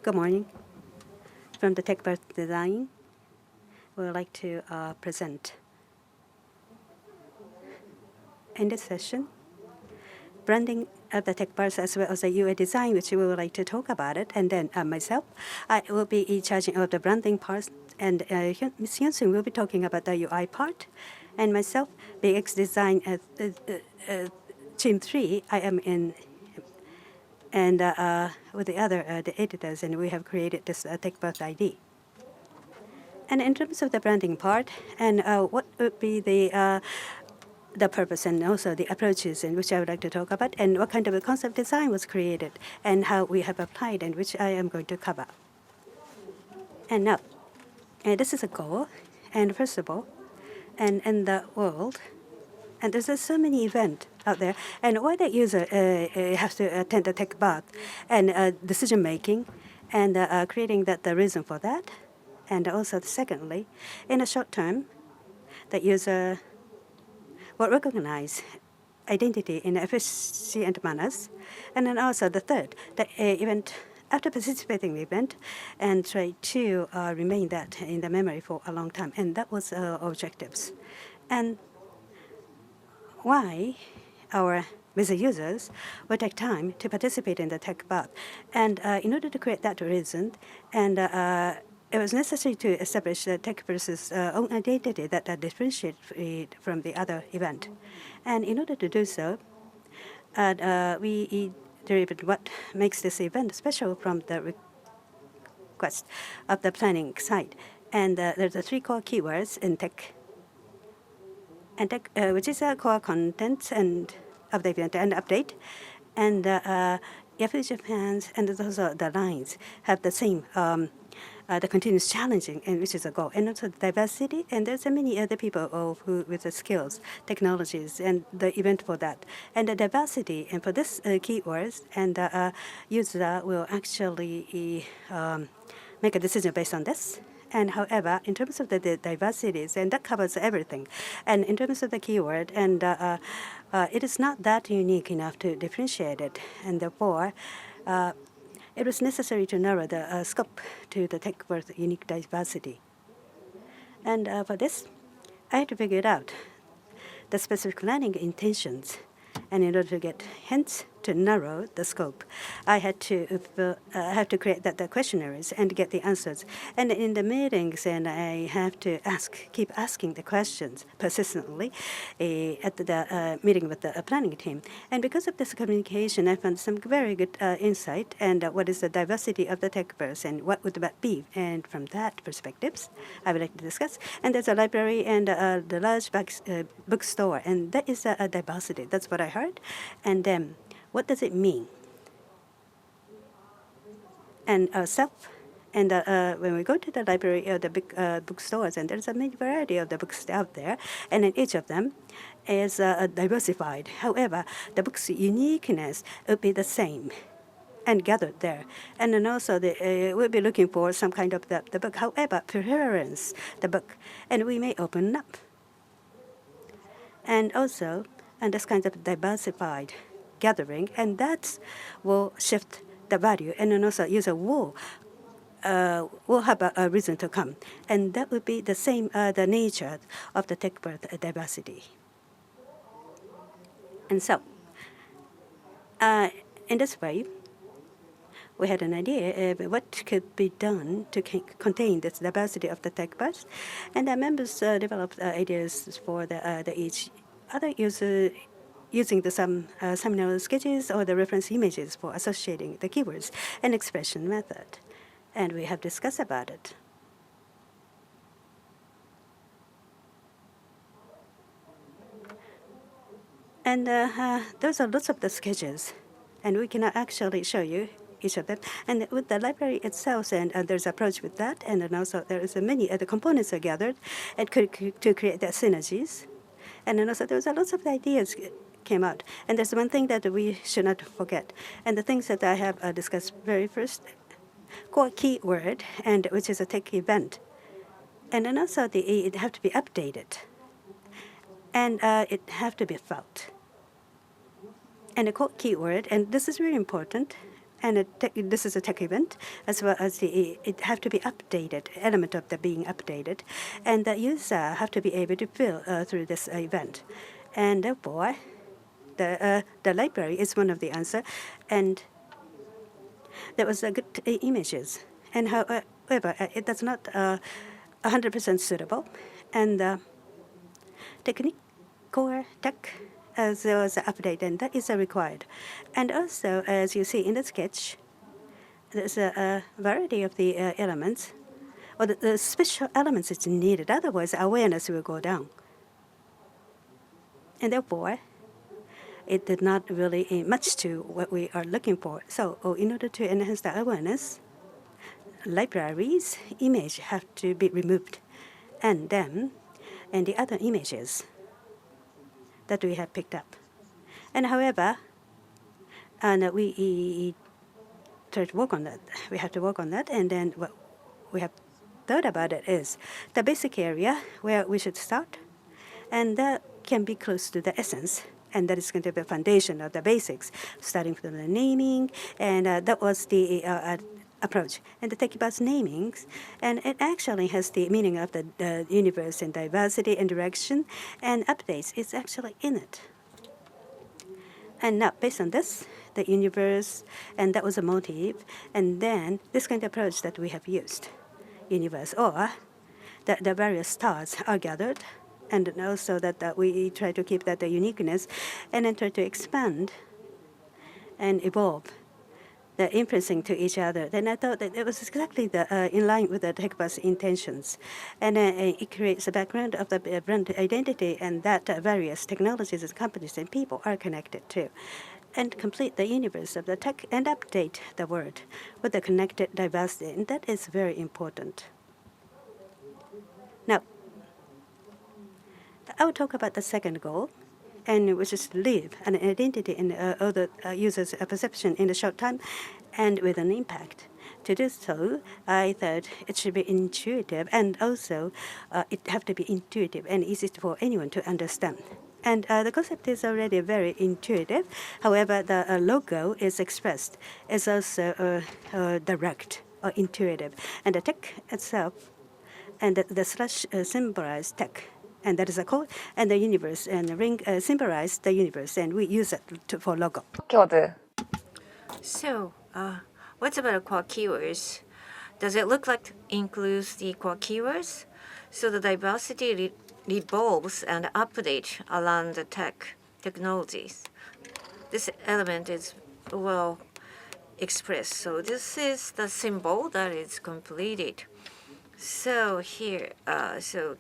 Good morning. From the TechBirth Design, we would like to present in this session branding of the TechBirth as well as the UI design, which we would like to talk about it. And then myself, I will be charging of the branding part, and Ms. Hyeongseung will be talking about the UI part, and myself, BX Design Team 3, I am in. And with the other the editors, and we have created this TechBirth ID. And in terms of the branding part, and what would be the purpose and also the approaches in which I would like to talk about, and what kind of a concept design was created, and how we have applied, and which I am going to cover. And now, this is a goal, and first of all, and in the world, and there's so many events out there, and why the user has to attend the tech bath, and decision making, and creating the reason for that. And also, secondly, in a short term, the user will recognize identity in efficient manners. And then also the third, the event, after participating in the event, and try to remain that in the memory for a long time. And that was objectives. And why our visa users will take time to participate in the tech bath. And in order to create that reason, and it was necessary to establish the TechBirth's own identity that differentiates it from the other event. And in order to do so, we derived what makes this event special from the request of the planning side. And there's 3 core keywords in tech, and tech, which is a core content and of the event and update. And Yahoo Japan's and also the lines have the same the continuous challenging, and which is a goal, and also diversity. And there's many other people who with the skills, technologies, and the event for that, and the diversity. And for this keywords, and user will actually make a decision based on this. And however, in terms of the diversities, and that covers everything. And in terms of the keyword, and it is not that unique enough to differentiate it, and therefore. It was necessary to narrow the scope to the TechBirth unique diversity. And for this, I had to figure it out, the specific learning intentions. And in order to get hints to narrow the scope, I had to create the questionnaires and get the answers. And in the meetings, and I have to keep asking the questions persistently at the meeting with the planning team. And because of this communication, I found some very good insight. And what is the diversity of the TechBirth, and what would that be? And from that perspectives, I would like to discuss. And there's a library and the large bookstore, and that is a diversity. That's what I heard. And then, what does it mean? And self, and when we go to the library or the big bookstores, and there's a many variety of the books out there, and in each of them is diversified. However, the book's uniqueness would be the same and gathered there. And then also we'll be looking for some kind of the book. However, preference, the book, and we may open up. And also, and this kind of diversified gathering, and that will shift the value, and then also user will have a reason to come, and that would be the same the nature of the TechBirth diversity. And so, in this way, we had an idea of what could be done to contain this diversity of the TechBirth, and the members developed ideas for the each other user, using the seminal sketches or the reference images for associating the keywords and expression method. And we have discussed about it. And those are lots of the sketches, and we cannot actually show you each of them. And with the library itself, and there's approach with that, and then also there is many other components are gathered and to create the synergies. And then also there's lots of ideas came out. And there's one thing that we should not forget. And the things that I have discussed very first, core keyword, and which is a tech event. And then also it have to be updated. And it have to be felt. And a core keyword, and this is really important, And this is a tech event, as well as it have to be updated, element of the being updated, and the user have to be able to fill through this event. And therefore, the library is one of the answer, and there was a good images. And however, it does not 100% suitable, and technique core tech as well as update, and that is required. And also, as you see in the sketch, there's a variety of the elements, or the special elements is needed. Otherwise, awareness will go down. And therefore, it did not really match to what we are looking for. So, in order to enhance the awareness, libraries image have to be removed, and then, and the other images that we have picked up. And however, and we try to work on that. We have to work on that, and then what we have thought about it is the basic area where we should start, and that can be close to the essence, and that is going to be the foundation of the basics, starting from the naming, and that was the approach. And the tech about namings, and it actually has the meaning of the universe and diversity and direction, and updates is actually in it. And now, based on this, the universe, and that was a motive, and then this kind of approach that we have used, universe, or the various stars are gathered, and also that we try to keep that the uniqueness, and then try to expand and evolve the influencing to each other. Then I thought that it was exactly in line with the TechBus intentions. And it creates a background of the brand identity, and that various technologies and companies and people are connected to. And complete the universe of the tech and update the world with the connected diversity. And that is very important. Now, I will talk about the second goal, and which is to leave an identity in other users' perception in a short time and with an impact. To do so, I thought it should be intuitive, and also it have to be intuitive and easy for anyone to understand. And the concept is already very intuitive. However, the logo is expressed is also direct or intuitive, and the tech itself, and the slash symbolize tech. And that is a code, and the universe, and the ring symbolize the universe, and we use it for logo. 키워드. So, what's about core keywords? Does it look like it includes the core keywords? So the diversity revolves and updates around the technologies. This element is well expressed. So this is the symbol that is completed. So here, so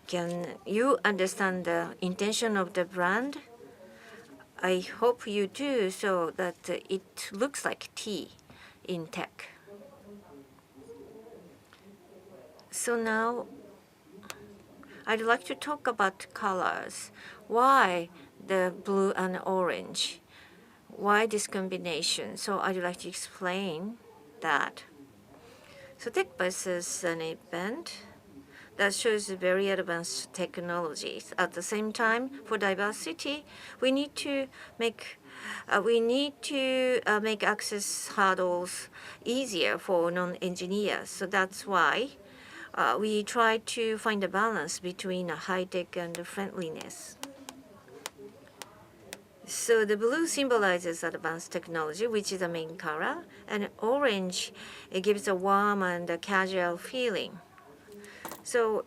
can you understand the intention of the brand? I hope you do, so that it looks like T in tech. So now I'd like to talk about colors. Why the blue and orange? Why this combination? So I'd like to explain that. So TechBus is an event that shows very advanced technologies. At the same time, for diversity, we need to make access hurdles easier for non-engineers. So that's why we try to find a balance between high tech and friendliness. So the blue symbolizes advanced technology, which is the main color, and orange, it gives a warm and a casual feeling. So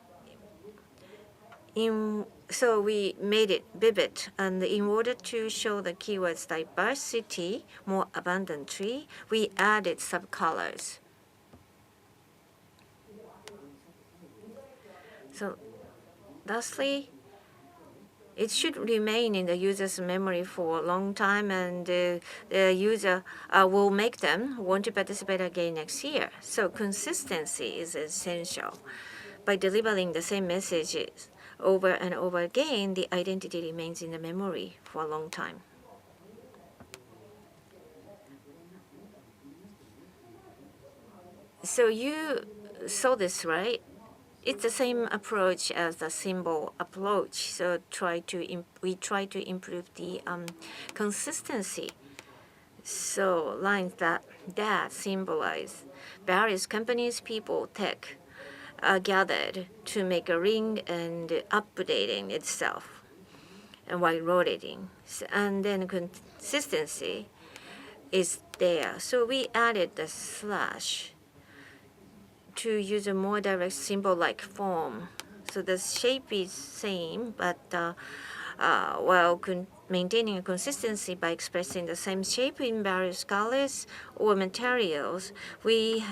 we made it vivid, and in order to show the keywords diversity more abundantly, we added subcolors. So lastly, it should remain in the user's memory for a long time, and the user will make them want to participate again next year. So consistency is essential. By delivering the same messages over and over again, the identity remains in the memory for a long time. So you saw this, right? It's the same approach as the symbol approach. So we try to improve the consistency. So lines that symbolize various companies, people, tech are gathered to make a ring and updating itself and while rotating. And then consistency is there. So we added the slash to use a more direct symbol-like form. So the shape is same, but while maintaining a consistency by expressing the same shape in various colors or materials, we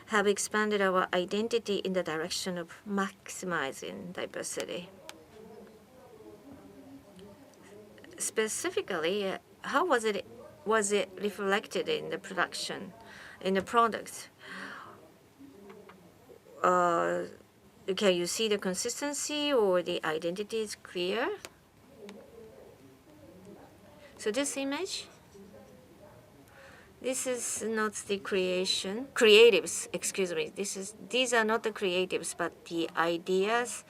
have expanded our identity in the direction of maximizing diversity. Specifically, how was it reflected in the production, in the products? Can you see the consistency or the identity is clear? So this image, this is not the creatives, excuse me. These are not the creatives, but the ideas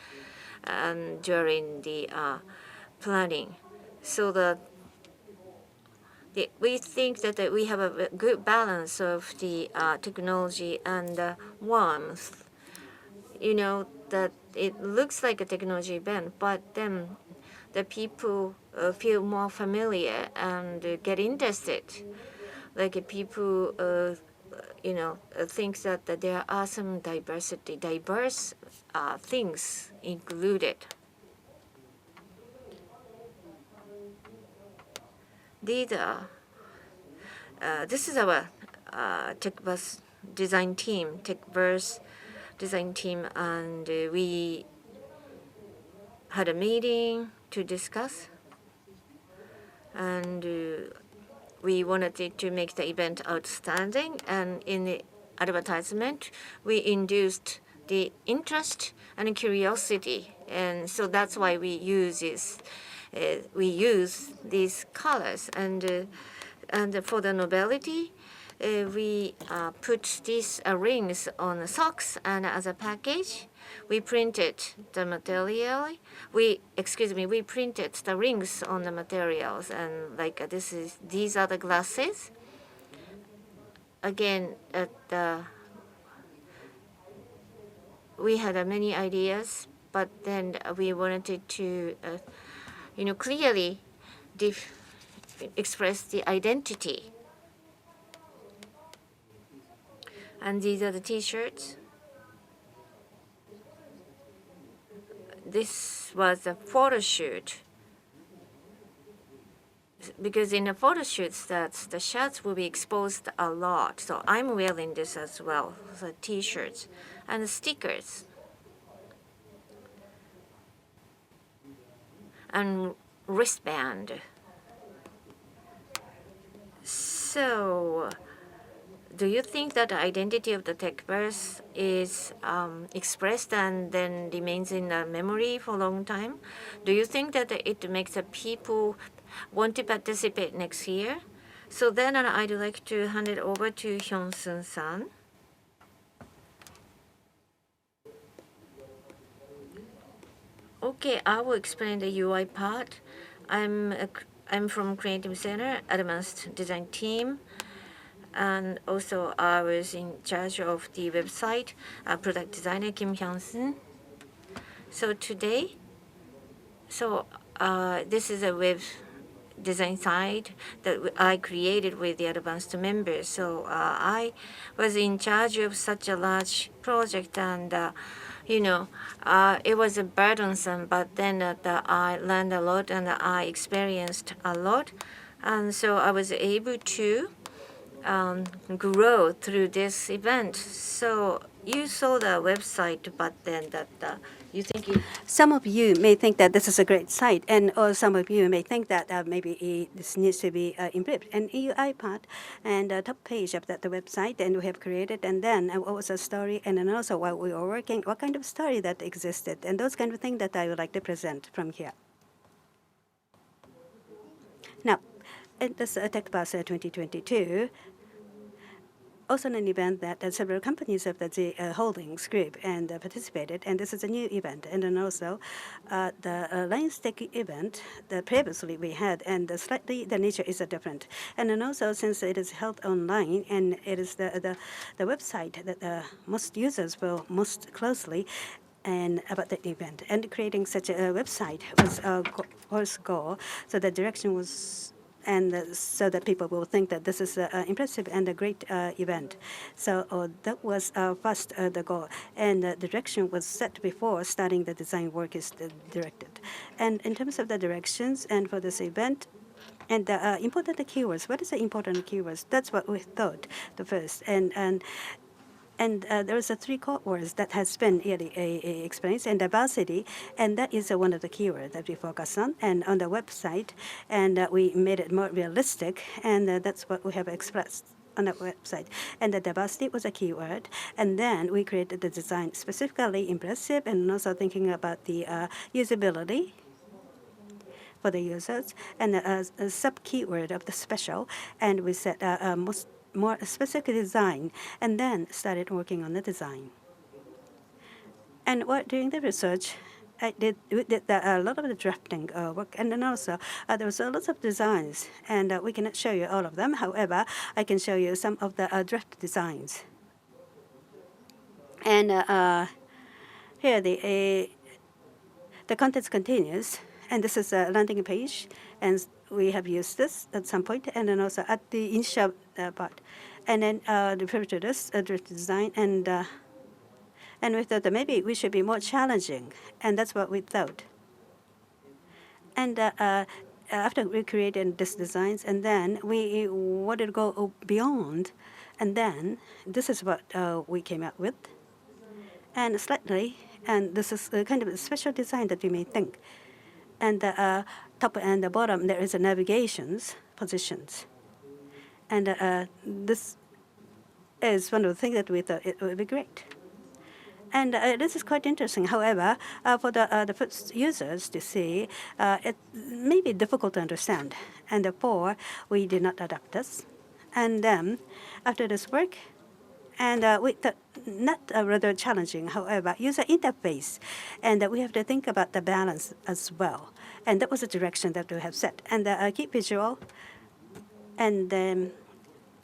during the planning. So we think that we have a good balance of the technology and warmth. You know, that it looks like a technology event, but then the people feel more familiar and get interested. Like people, think that there are some diverse things included. This is our TechVerse design team, TechVerse design team, and we had a meeting to discuss, and we wanted it to make the event outstanding. And in the advertisement, we induced the interest and curiosity, and so that's why we use this. We use these colors, and for the novelty, we put these rings on the socks, and as a package, we printed the material. We printed the rings on the materials, and like these are the glasses. Again, we had many ideas, but then we wanted to, clearly express the identity. And these are the T-shirts. This was a photo shoot. Because in the photo shoots, the shirts will be exposed a lot. So I'm wearing this as well, the T-shirts and the stickers. And wristband. So, do you think that the identity of the TechVerse is expressed and then remains in the memory for a long time? Do you think that it makes the people want to participate next year? So then I'd like to hand it over to Hyeongseung-san. Okay, I will explain the UI part. I'm from Creative Center, Advanced Design Team, and also I was in charge of the website, product designer Kim Hyeongseung. So today, this is a web design site that I created with the advanced members. So I was in charge of such a large project, and it was burdensome, but then I learned a lot and I experienced a lot, and so I was able to grow through this event. So you saw the website, but then you think some of you may think that this is a great site, and or some of you may think that maybe this needs to be improved. And UI part and top page of the website, and we have created, and then what was the story, and then also while we were working, what kind of story that existed, and those kind of things that I would like to present from here. Now, in this TechVerse 2022, also an event that several companies of the J Holdings group and participated, and this is a new event. And then also the Lions Tech event that previously we had, and slightly the nature is different. And then also since it is held online and it is the website that most users will most closely and about the event, and creating such a website was our first goal. So the direction was, and so that people will think that this is impressive and a great event. So that was first the goal, and the direction was set before starting the design work is directed. And in terms of the directions and for this event, and the important keywords. What is the important keywords? That's what we thought the first, and there is a three core words that has been really explained, and diversity, and that is one of the keywords that we focus on, and on the website, and we made it more realistic, and that's what we have expressed on the website. And the diversity was a keyword, and then we created the design specifically impressive, and also thinking about the usability for the users, and a sub keyword of the special, and we set more specific design, and then started working on the design. And during the research, we did a lot of the drafting work, and then also there was a lot of designs, and we cannot show you all of them. However, I can show you some of the draft designs. And here the contents continues, and this is a landing page, and we have used this at some point, and then also at the initial part, and then refer to this draft design, and we thought that maybe we should be more challenging, and that's what we thought. And after we created these designs, and then we wanted to go beyond, and then this is what we came up with, and slightly, and this is kind of a special design that we may think. And the top and the bottom, there is a navigations positions. And this is one of the things that we thought it would be great. And this is quite interesting. However, for the first users to see, it may be difficult to understand. And therefore, we did not adapt this. And then, after this work, and we thought not rather challenging, however, user interface. And we have to think about the balance as well. And that was the direction that we have set. And keep visual, and then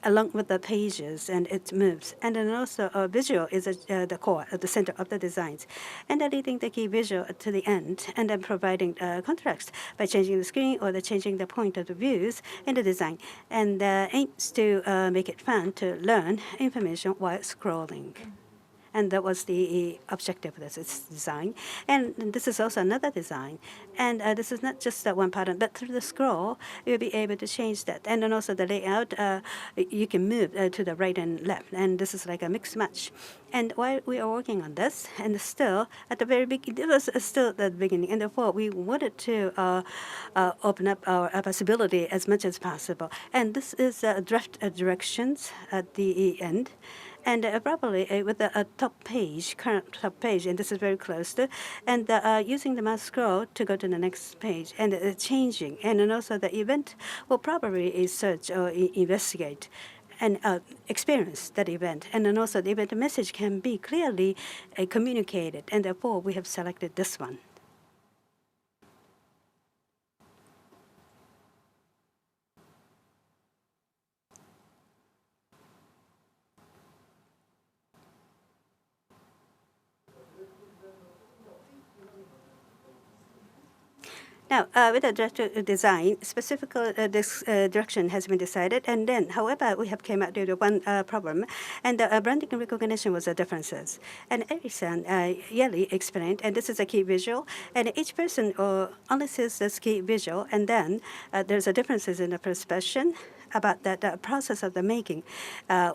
along with the pages, and it moves. And then also visual is the core, the center of the designs. And leading the key visual to the end, and then providing contrast by changing the screen or changing the point of the views in the design. And aims to make it fun to learn information while scrolling. And that was the objective of this design. And this is also another design. And this is not just one pattern, but through the scroll, you'll be able to change that. And then also the layout, you can move to the right and left. And this is like a mix match. And while we are working on this, and still at the very beginning, it was still at the beginning, and therefore we wanted to open up our possibility as much as possible. And this is draft directions at the end. And probably with the top page, current top page, and this is very close to, and using the mouse scroll to go to the next page, and changing. And then also the event will probably search or investigate and experience that event. And then also the event message can be clearly communicated, and therefore we have selected this one. Now, with the director design, specific this direction has been decided, and then, however, we have came out with one problem, and the branding recognition was the differences. And Yeri-san, Yeri explained, and this is a key visual, and each person only sees this key visual, and then there's a differences in the perception about the process of the making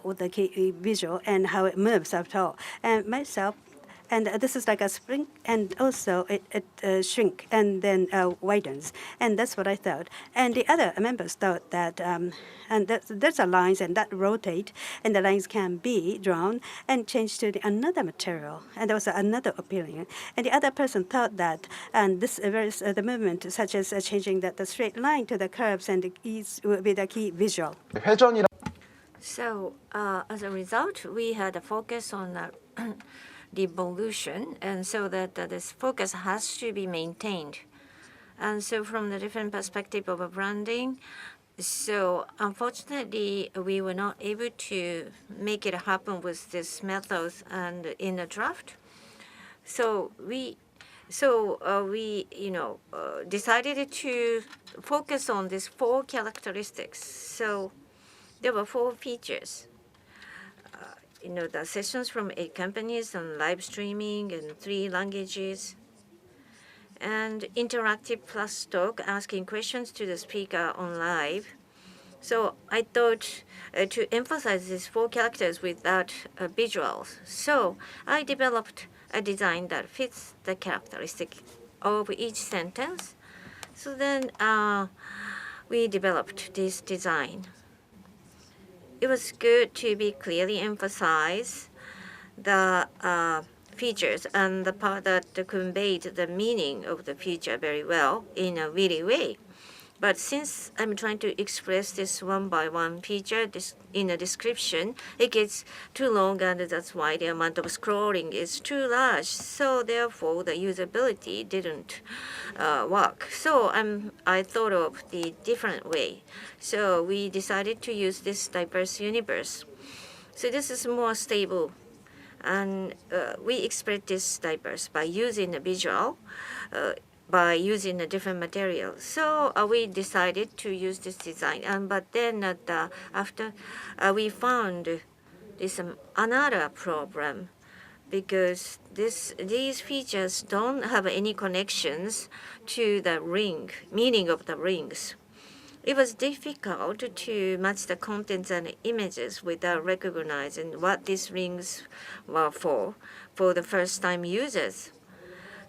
with the key visual and how it moves after all. And myself, and this is like a spring, and also it shrink and then widens, and that's what I thought. And the other members thought that, and there's a lines and that rotate, and the lines can be drawn and changed to another material, and there was another opinion. And the other person thought that, and this varies the movement, such as changing the straight line to the curves, and these will be the key visual. So as a result, we had a focus on the evolution, and so that this focus has to be maintained. And so from the different perspective of a branding, so unfortunately, we were not able to make it happen with this method and in the draft. So we decided to focus on these 4 characteristics. So there were 4 features. The sessions from 8 companies and live streaming in 3 languages, and interactive plus talk, asking questions to the speaker on live. So I thought to emphasize these 4 characters without visuals. So I developed a design that fits the characteristic of each sentence. So then we developed this design. It was good to be clearly emphasize the features and the part that conveyed the meaning of the feature very well in a witty way. But since I'm trying to express this one by one feature in a description, it gets too long, and that's why the amount of scrolling is too large. So therefore, the usability didn't work. So I thought of the different way. So we decided to use this diverse universe. So this is more stable, and we express this diverse by using a visual. By using a different material. So we decided to use this design. But then after we found this another problem, because these features don't have any connections to the meaning of the rings. It was difficult to match the contents and images without recognizing what these rings were for the first-time users.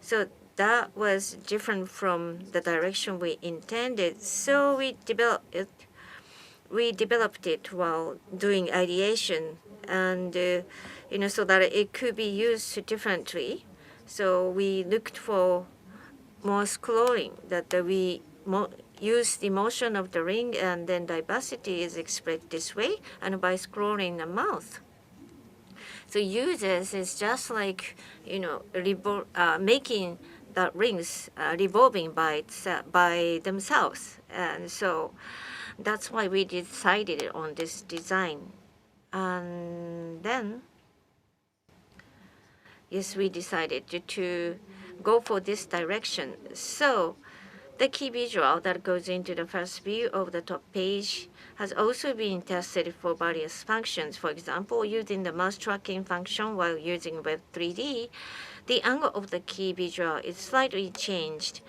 So that was different from the direction we intended. So we developed it while doing ideation, and so that it could be used differently. So we looked for more scrolling, that we use the motion of the ring, and then diversity is expressed this way, and by scrolling the mouth. So users is just like making the rings revolving by themselves, and so that's why we decided on this design. And then yes, we decided to go for this direction. So the key visual that goes into the first view of the top page has also been tested for various functions. For example, using the mouse tracking function while using Web 3D, the angle of the key visual is slightly changed,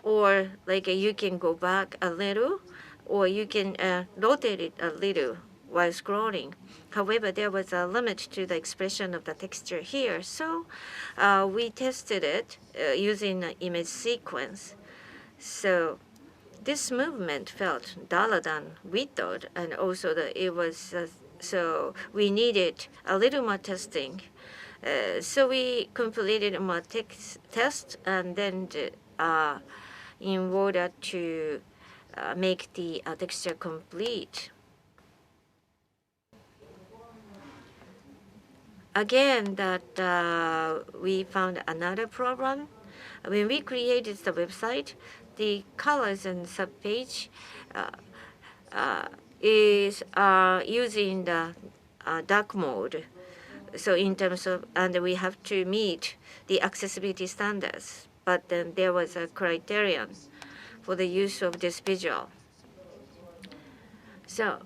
or like you can go back a little, or you can rotate it a little while scrolling. However, there was a limit to the expression of the texture here, so we tested it using an image sequence. So this movement felt duller than we thought, and also that it was so we needed a little more testing. So we completed more test, and then in order to make the texture complete. Again, that we found another problem. When we created the website, the colors and subpage is using the dark mode. So in terms of, and we have to meet the accessibility standards, but then there was a criterion for the use of this visual. So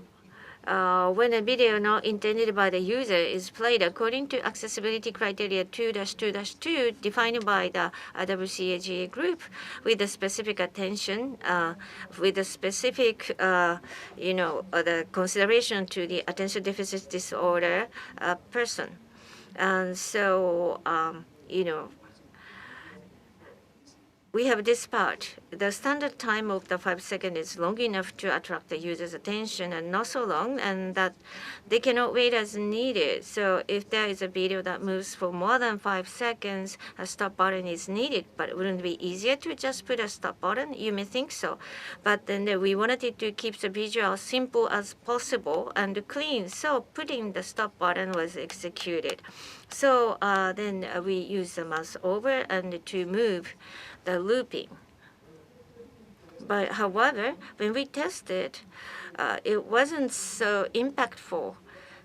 when a video not intended by the user is played according to accessibility criteria 2-2-2 defined by the WCAG group with the specific attention, with the specific, the consideration to the attention deficit disorder person. And so, we have this part. The standard time of the 5 seconds is long enough to attract the user's attention and not so long, and that they cannot wait as needed. So if there is a video that moves for more than 5 seconds, a stop button is needed. But wouldn't it be easier to just put a stop button? You may think so. But then we wanted it to keep the visual as simple as possible and clean. So putting the stop button was executed. So then we use the mouse over and to move the looping. But however, when we tested, it wasn't so impactful.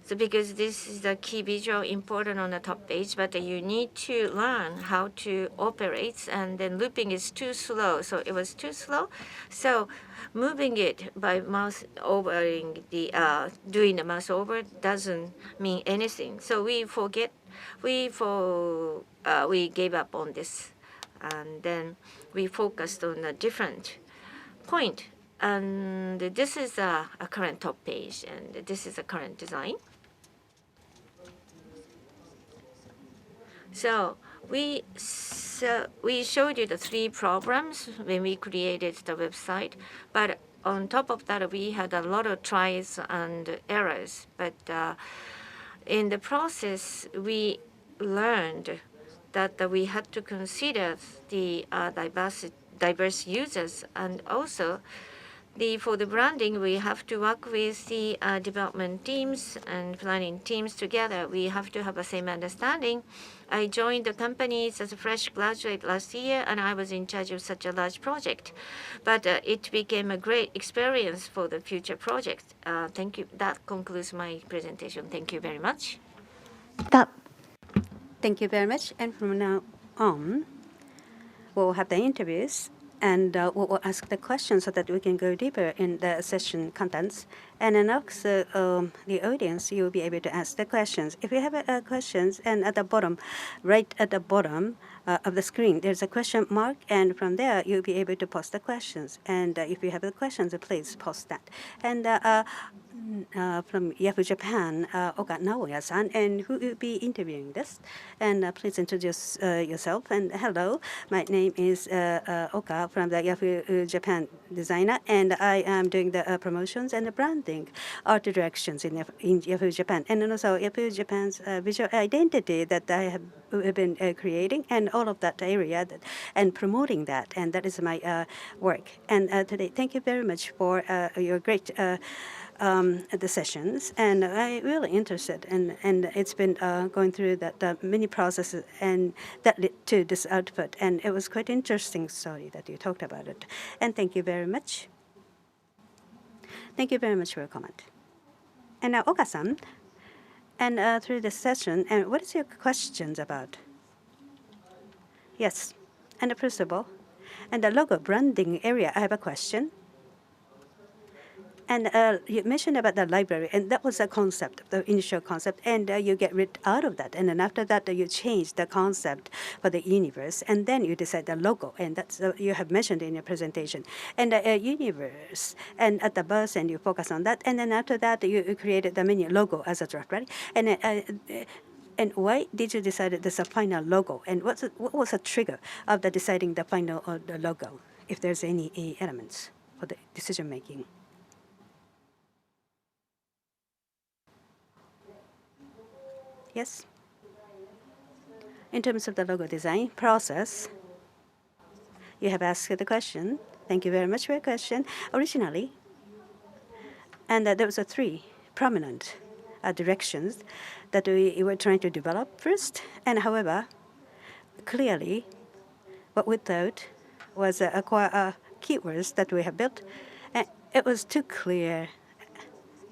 So because this is the key visual important on the top page, but you need to learn how to operate, and then looping is too slow. So it was too slow. So moving it by mouse overing the doing the mouse over doesn't mean anything. So we gave up on this, and then we focused on a different point. And this is a current top page, and this is a current design. So we showed you the 3 programs when we created the website, but on top of that, we had a lot of tries and errors. But in the process, we learned that we had to consider the diverse users, and also for the branding, we have to work with the development teams and planning teams together. We have to have the same understanding. I joined the company as a fresh graduate last year, and I was in charge of such a large project. But it became a great experience for the future project. Thank you. That concludes my presentation. Thank you very much. Thank you very much. And from now on, we'll have the interviews, and we'll ask the questions so that we can go deeper in the session contents. And then also the audience, you'll be able to ask the questions. If you have questions, and at the bottom, right at the bottom of the screen, there's a question mark, and from there, you'll be able to post the questions. And if you have the questions, please post that. And from Yahoo Japan, Oka Naoya-san, and who will be interviewing this. And please introduce yourself. And hello, my name is Oka from the Yahoo Japan designer, and I am doing the promotions and the branding art directions in Yahoo Japan. And also Yahoo Japan's visual identity that I have been creating, and all of that area and promoting that. And that is my work. And today, thank you very much for your great the sessions, and I'm really interested, and it's been going through that many processes, and that led to this output, and it was quite interesting story that you talked about it, and thank you very much. Thank you very much for your comment. And now Oka-san, and through this session, and what is your questions about? Yes, and first of all, and the logo branding area, I have a question. And you mentioned about the library, and that was a concept, the initial concept, and you get rid out of that. And then after that, you change the concept for the universe, and then you decide the logo, and that's you have mentioned in your presentation. And the universe, and at the birth, and you focus on that, and then after that, you created the mini logo as a draft, right? And why did you decide this a final logo? And what was the trigger of the deciding the final the logo, if there's any elements for the decision making? Yes. In terms of the logo design process, you have asked the question. Thank you very much for your question. Originally, and there was 3 prominent directions that we were trying to develop first. And however, clearly, what we thought was core keywords that we have built, and it was too clear.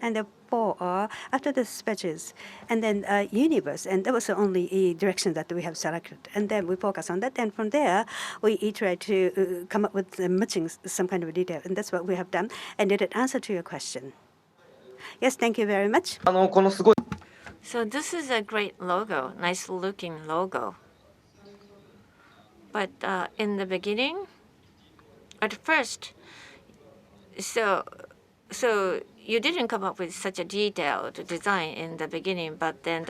And therefore, after the sketches, and then universe, and that was the only direction that we have selected. And then we focus on that, and from there, we try to come up with matching some kind of detail, and that's what we have done. And did it answer to your question? Yes, thank you very much. So this is a great logo, nice looking logo. But in the beginning, at first, so you didn't come up with such a detailed design in the beginning, but then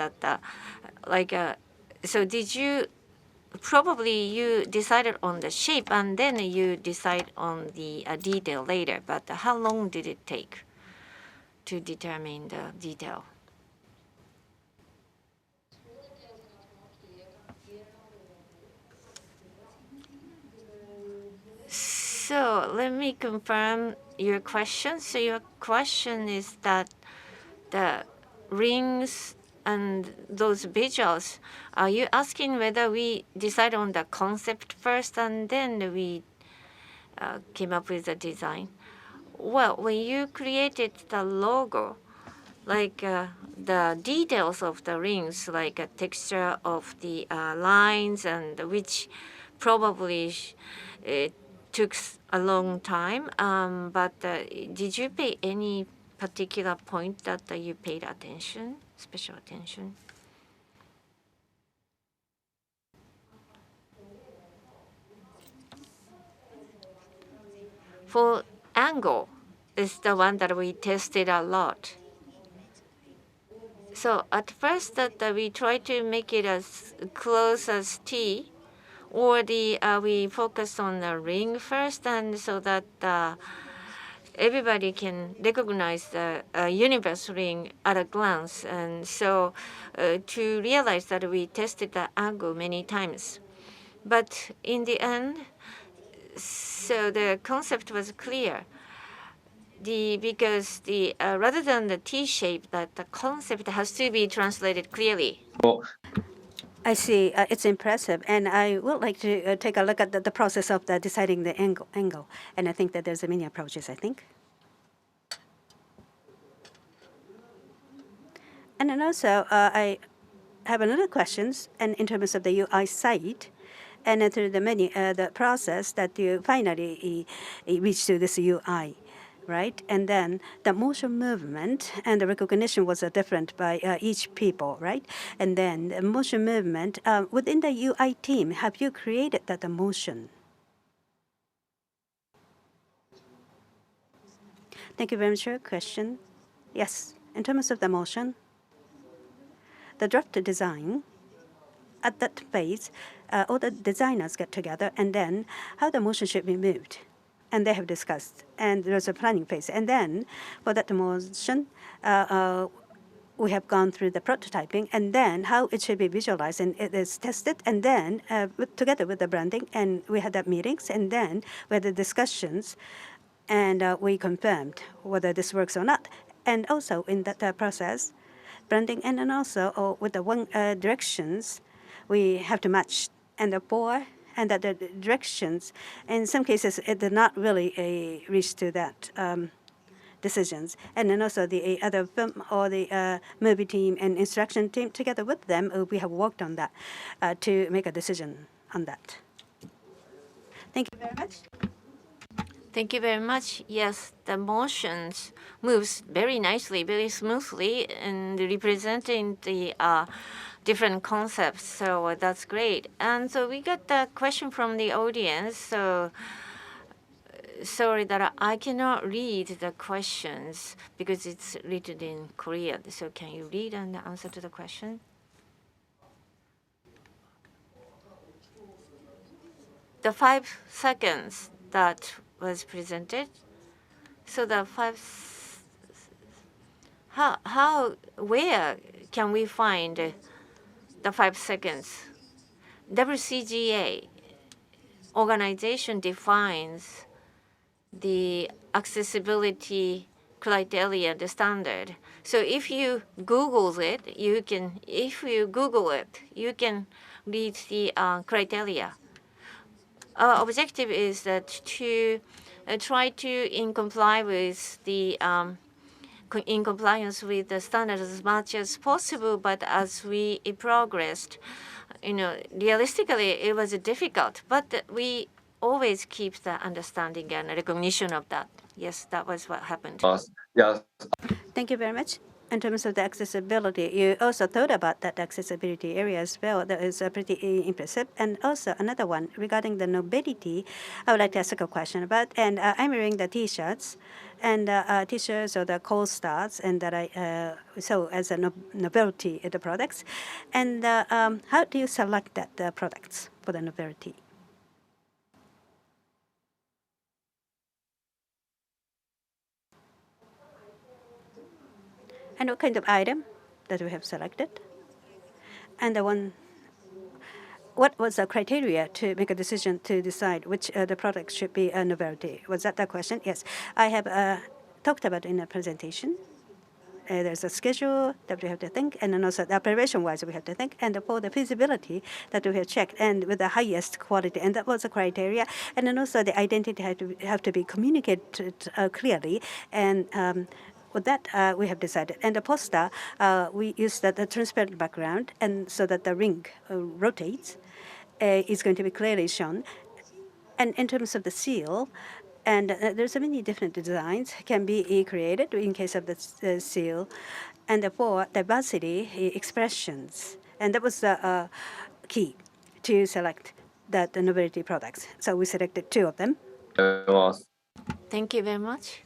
so did you probably you decided on the shape and then you decide on the detail later. But how long did it take to determine the detail? So let me confirm your question. So your question is that the rings and those visuals, are you asking whether we decide on the concept first and then we came up with the design? Well, when you created the logo, like the details of the rings, like a texture of the lines, and which probably took a long time. But did you pay any particular point that you paid attention, special attention? For angle is the one that we tested a lot. So at first that we try to make it as close as T, or the we focus on the ring first, and so that everybody can recognize the universe ring at a glance. And so to realize that we tested the angle many times. But in the end, so the concept was clear. Because the rather than the T shape, that the concept has to be translated clearly. I see. It's impressive, and I would like to take a look at the process of deciding the angle. And I think that there's many approaches. I think. And then also, I have another questions, and in terms of the UI site, and through the many the process that you finally reach to this UI, right? And then the motion movement and the recognition was different by each people, right? And then the motion movement within the UI team, have you created that motion? Thank you very much for your question. Yes, in terms of the motion, the draft design, at that phase, all the designers get together and then how the motion should be moved. And they have discussed. And there's a planning phase. And then for that motion, we have gone through the prototyping and then how it should be visualized. And it is tested. And then together with the branding, and we had that meetings. And then we had the discussions. And we confirmed whether this works or not. And also in that process, branding and then also with the one directions, we have to match and the four and the directions. In some cases, it did not really reach to that decisions. And then also the other film or the movie team and instruction team together with them, we have worked on that to make a decision on that. Thank you very much. Thank you very much. Yes, the motions moves very nicely, very smoothly, and representing the different concepts. So that's great. And so we got the question from the audience. So sorry that I cannot read the questions because it's written in Korean. So can you read and answer to the question? The 5 seconds that was presented. So the where can we find the 5 seconds? WCGA organization defines the accessibility criteria, the standard. So if you Google it, you can read the criteria. Our objective is that to try to comply with the in compliance with the standards as much as possible. But as we progressed, realistically it was difficult. But we always keep the understanding and recognition of that. Yes, that was what happened. Yes. Thank you very much. in terms of the accessibility, you also thought about that accessibility area as well. That is pretty impressive. And also another one regarding the nobility, I would like to ask a question about. And I'm wearing the T-shirts, and T-shirts or the co-stars, and that I saw as a nobility the products. And how do you select that the products for the nobility? And what kind of item that we have selected? And the one, what was the criteria to make a decision to decide which the product should be a novelty? Was that the question? Yes. I have talked about in a presentation. There's a schedule that we have to think, and then also the operation-wise we have to think, and for the feasibility that we have checked, and with the highest quality, and that was the criteria. And then also the identity have to be communicated clearly, and with that, we have decided. And the poster, we use the transparent background, and so that the ring rotates, is going to be clearly shown. And in terms of the seal, and there's so many different designs can be created in case of the seal, and for diversity expressions. And that was the key to select the novelty products. So we selected 2 of them. Thank you very much.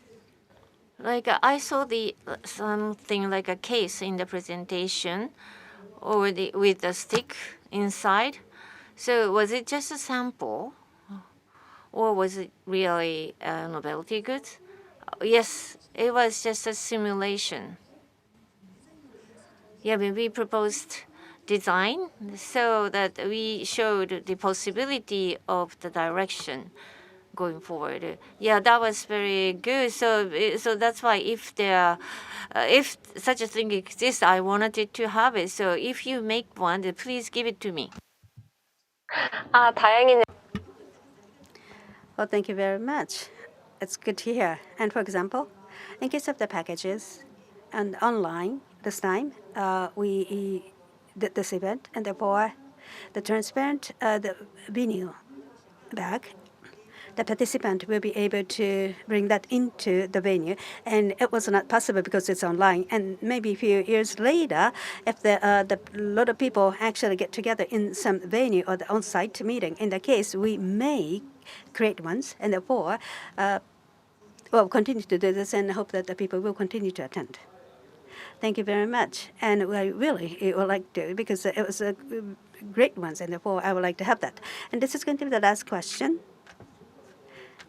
Like I saw the something like a case in the presentation, or with a stick inside. So was it just a sample, or was it really a novelty goods? Yes, it was just a simulation. Yeah, we proposed design so that we showed the possibility of the direction going forward. Yeah, that was very good. So that's why if such a thing exists, I wanted it to have it. So if you make one, then please give it to me. 다행이네. Well, thank you very much. It's good to hear. And for example, in case of the packages and online, this time we did this event, and therefore the transparent the vinyl bag, the participant will be able to bring that into the venue, and it was not possible because it's online. And maybe a few years later, if the lot of people actually get together in some venue or the on-site meeting, in the case we may create ones, and therefore, well, continue to do this and hope that the people will continue to attend. Thank you very much. And I really would like to, because it was a great ones, and therefore I would like to have that. And this is going to be the last question.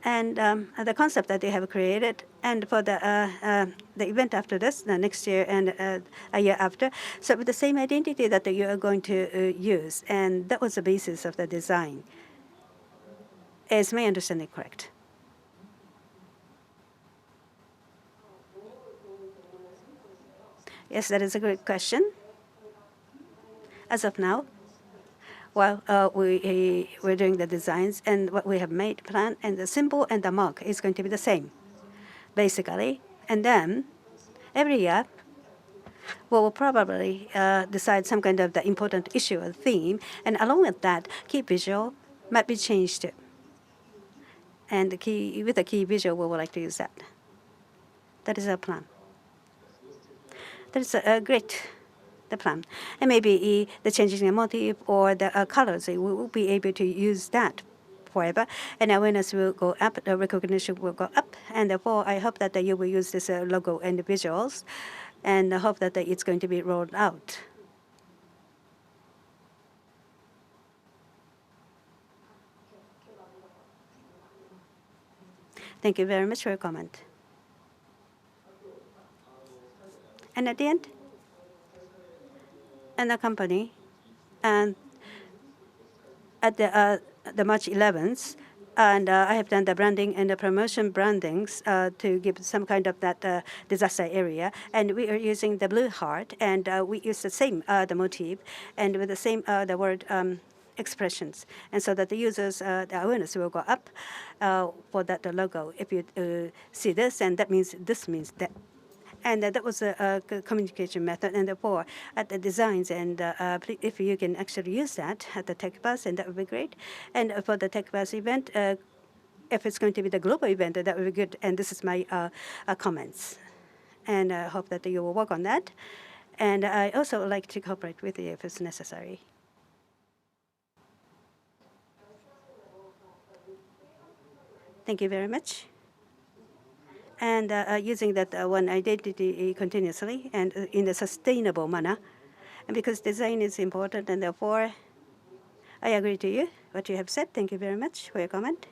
And the concept that they have created, and for the event after this, the next year and a year after, so with the same identity that you are going to use, and that was the basis of the design. Is my understanding correct? Yes, that is a great question. As of now, well, we're doing the designs, and what we have made plan, and the symbol and the mark is going to be the same, basically. And then every year, we will probably decide some kind of the important issue or theme, and along with that, key visual might be changed too. And with the key visual, we would like to use that. That is our plan. That is a great the plan. And maybe the changing the motif or the colors, we will be able to use that forever. And awareness will go up, the recognition will go up. And therefore, I hope that you will use this logo and the visuals, and I hope that it's going to be rolled out. Thank you very much for your comment. And at the end, and the company, and at the March 11th, and I have done the branding and the promotion brandings to give some kind of that disaster area. And we are using the blue heart, and we use the same the motif, and with the same the word expressions, and so that the users the awareness will go up for that logo. If you see this, and that means this means that. And that was a communication method. And therefore, at the designs, and if you can actually use that at the Tech Bus, and that would be great. And for the Tech Bus event, if it's going to be the global event, that would be good. And this is my comments. and I hope that you will work on that. And I also would like to cooperate with you if it's necessary. Thank you very much. And using that one identity continuously and in a sustainable manner. And because design is important, and therefore I agree to you, what you have said. Thank you very much for your comment.